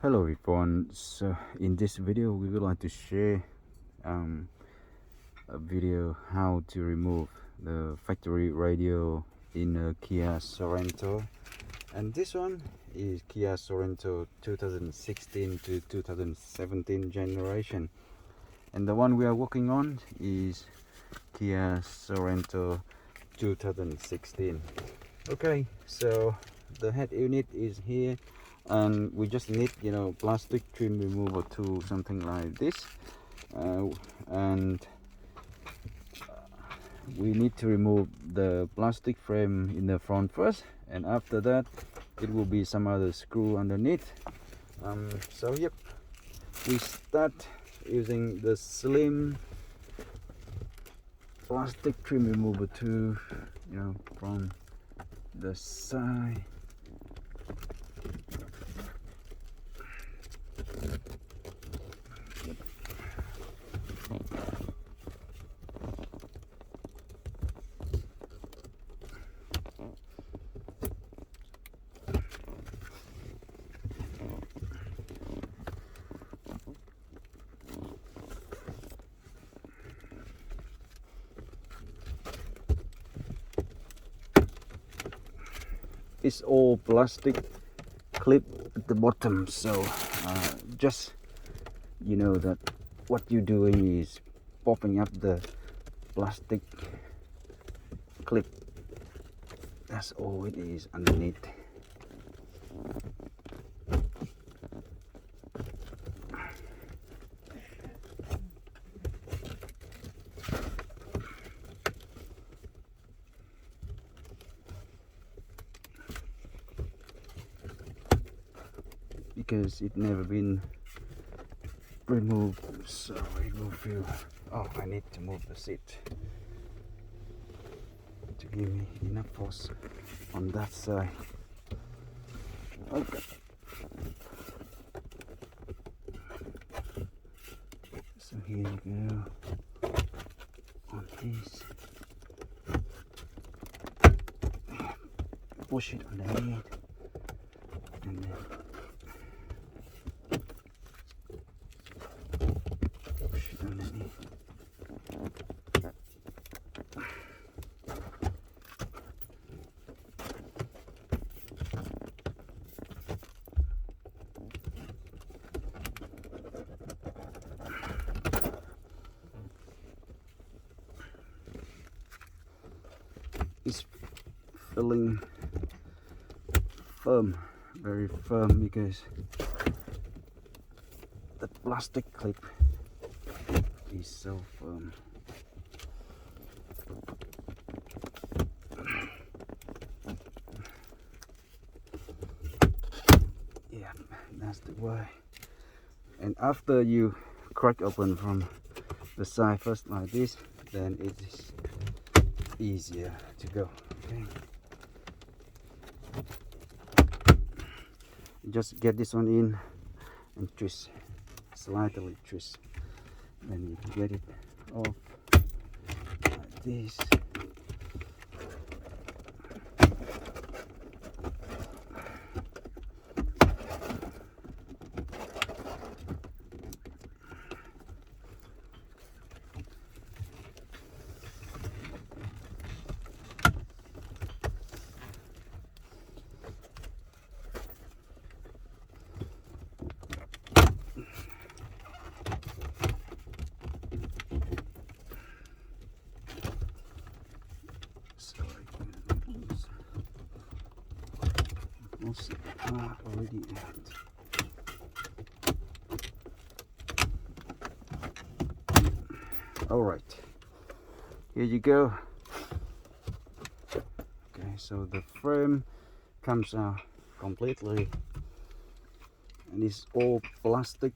Hello everyone, so in this video we would like to share a video how to remove the factory radio in a Kia Sorento, and this one is Kia Sorento 2016 to 2017 generation, and the one we are working on is Kia Sorento 2016. Okay, so the head unit is here, and we just need, plastic trim remover tool, something like this, and we need to remove the plastic frame in the front first, and after that it will be some other screw underneath. So yep, we start using the slim plastic trim remover tool, from the side. It's all plastic clip at the bottom, so just that what you're doing is popping up the plastic clip. That's all it is underneath. Because it never been removed, so it will feel. Oh, I need to move the seat to give me enough force on that side. Okay, so here you go on this. Push it underneath, and then push it underneath. It's feeling firm, very firm, because the plastic clip is so firm. Yeah, that's the way. And after you crack open from the side first like this, then it is easier to go. Okay, just get this one in and twist, slightly twist, then you can get it off like this. Already out. All right, here you go. Okay, so the frame comes out completely, and it's all plastic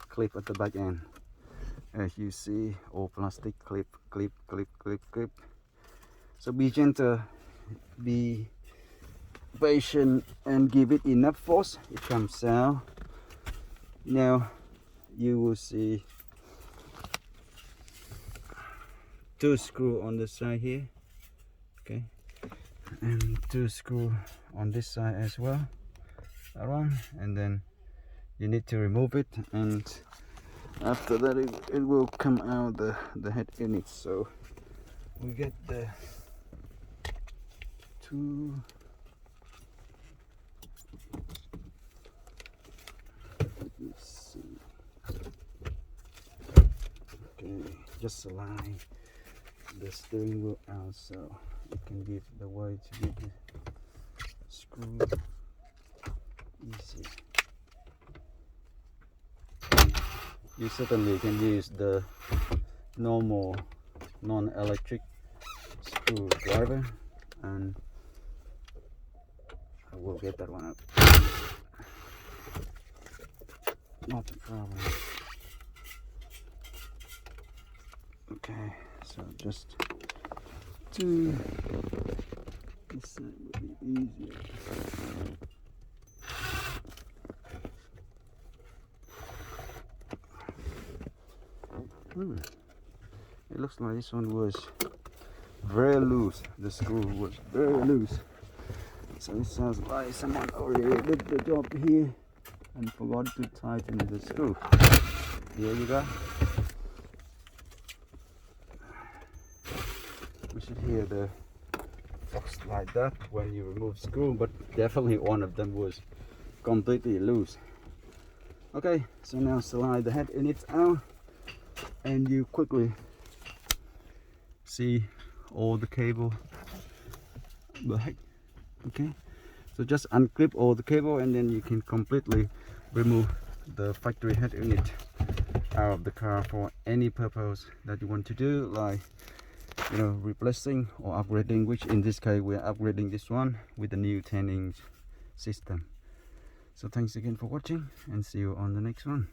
clip at the back end. As you see, all plastic clip. So be gentle, be patient, and give it enough force. It comes out. Now you will see two screws on the side here, okay, and two screws on this side as well, around, and then you need to remove it, and after that it will come out the head unit. So we get the two. Let's see. Okay, just align the steering wheel out so it can give the way to get the screw easy. You certainly can use the normal non-electric screwdriver, and I will get that one up. Not a problem. Okay, so just to this side will be easier. It looks like this one was very loose. The screw was very loose. So it sounds like someone already did the job here and forgot to tighten the screw. Here you go. We should hear the fox like that when you remove screw, but definitely one of them was completely loose. Okay, so now slide the head units out, and you quickly see all the cable back. Okay, so just unclip all the cable, and then you can completely remove the factory head unit out of the car for any purpose that you want to do, like, you know, replacing or upgrading, which in this case we're upgrading this one with the new 10-inch system. So thanks again for watching, and see you on the next one.